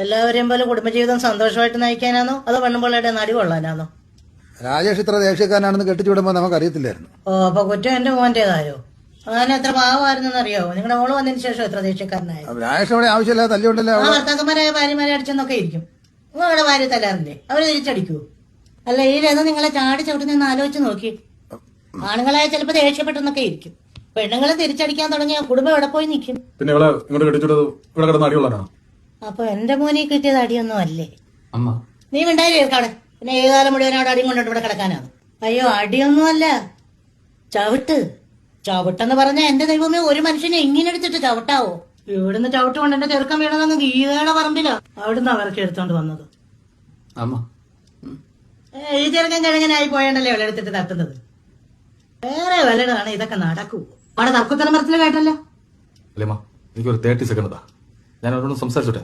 എല്ലാവരെയും പോലെ കുടുംബജീവിതം സന്തോഷമായിട്ട് നയിക്കാനാണോ അതോ പെണ്ണുമ്പിള്ളയുടെ നടി കൊള്ളാനാണോ? രാജേഷ് ഇത്ര ദേഷ്യക്കാരനാണെന്ന് കെട്ടിച്ചു വിടുമ്പോ നമുക്ക് അറിയത്തില്ലായിരുന്നു. ഓ, അപ്പൊ കുറ്റം എന്റെ മോന്റേതായോ? അങ്ങനെ എത്ര പാവമായിരുന്നെന്ന് അറിയാവോ? നിങ്ങളുടെ മോള് വന്നതിന് ശേഷം എത്ര ദേഷ്യക്കാരനായോ? രാജേഷ് അവിടെ ആവശ്യമില്ലാതെ തല്ലുകൊണ്ടല്ലോ. ആ ഭർത്താക്കന്മാരായ ഭാര്യമാരെ അടിച്ചെന്നൊക്കെ ഇരിക്കും. നിങ്ങളുടെ ഭാര്യ തല്ലാറില്ലേ? അവര് തിരിച്ചടിക്കൂ? അല്ല, ഈ രഥം നിങ്ങളെ ചാടി ചവിട്ടുന്ന ആലോചിച്ച് നോക്കി. ആണുങ്ങളായ ചിലപ്പോ ദേഷ്യപ്പെട്ടെന്നൊക്കെ ഇരിക്കും. പെണ്ണുങ്ങളെ തിരിച്ചടിക്കാൻ തുടങ്ങിയ കുടുംബം എവിടെ പോയി നിൽക്കും? പിന്നെ ഇവിടെ ഇങ്ങോട്ട് കെട്ടിച്ചോട്ടത് ഇവിടെ കിടന്ന് അടിയുള്ളതാണോ? അപ്പൊ എന്റെ മോനെ കിട്ടിയത് അടിയൊന്നും അല്ലേ? അമ്മ നീ മിണ്ടായിരിക്കവിടെ. പിന്നെ ഏകാലം മുഴുവൻ അവിടെ അടിയും കൊണ്ടിട്ട് ഇവിടെ കിടക്കാനാണ്. അയ്യോ, അടിയൊന്നും അല്ല, ചവിട്ട്. ചവിട്ടെന്ന് പറഞ്ഞ എന്റെ ദൈവമേ, ഒരു മനുഷ്യനെ ഇങ്ങനെ എടുത്തിട്ട് ചവിട്ടാവോ? ഇവിടുന്ന് ചവിട്ട് കൊണ്ട് എന്റെ ചെറുക്കം വീണതങ്ങ് ഗീതയുടെ പറമ്പിലാ. അവിടുന്ന് അവർക്ക് എടുത്തോണ്ട് വന്നത്. അമ്മ ഈ ചെറുക്കൻ കിഴങ്ങനായി പോയണ്ടല്ലേ അവളെ എടുത്തിട്ട് തട്ടുന്നത്. വേറെ വല്ലതാണ് ഇതൊക്കെ നടക്കൂ. അവിടെ തർക്കുത്തല മരത്തിൽ കേട്ടല്ലോ. അല്ലേമ്മ, എനിക്കൊരു 30 സെക്കൻഡ് ഞാൻ അവരോട് സംസാരിച്ചോട്ടെ.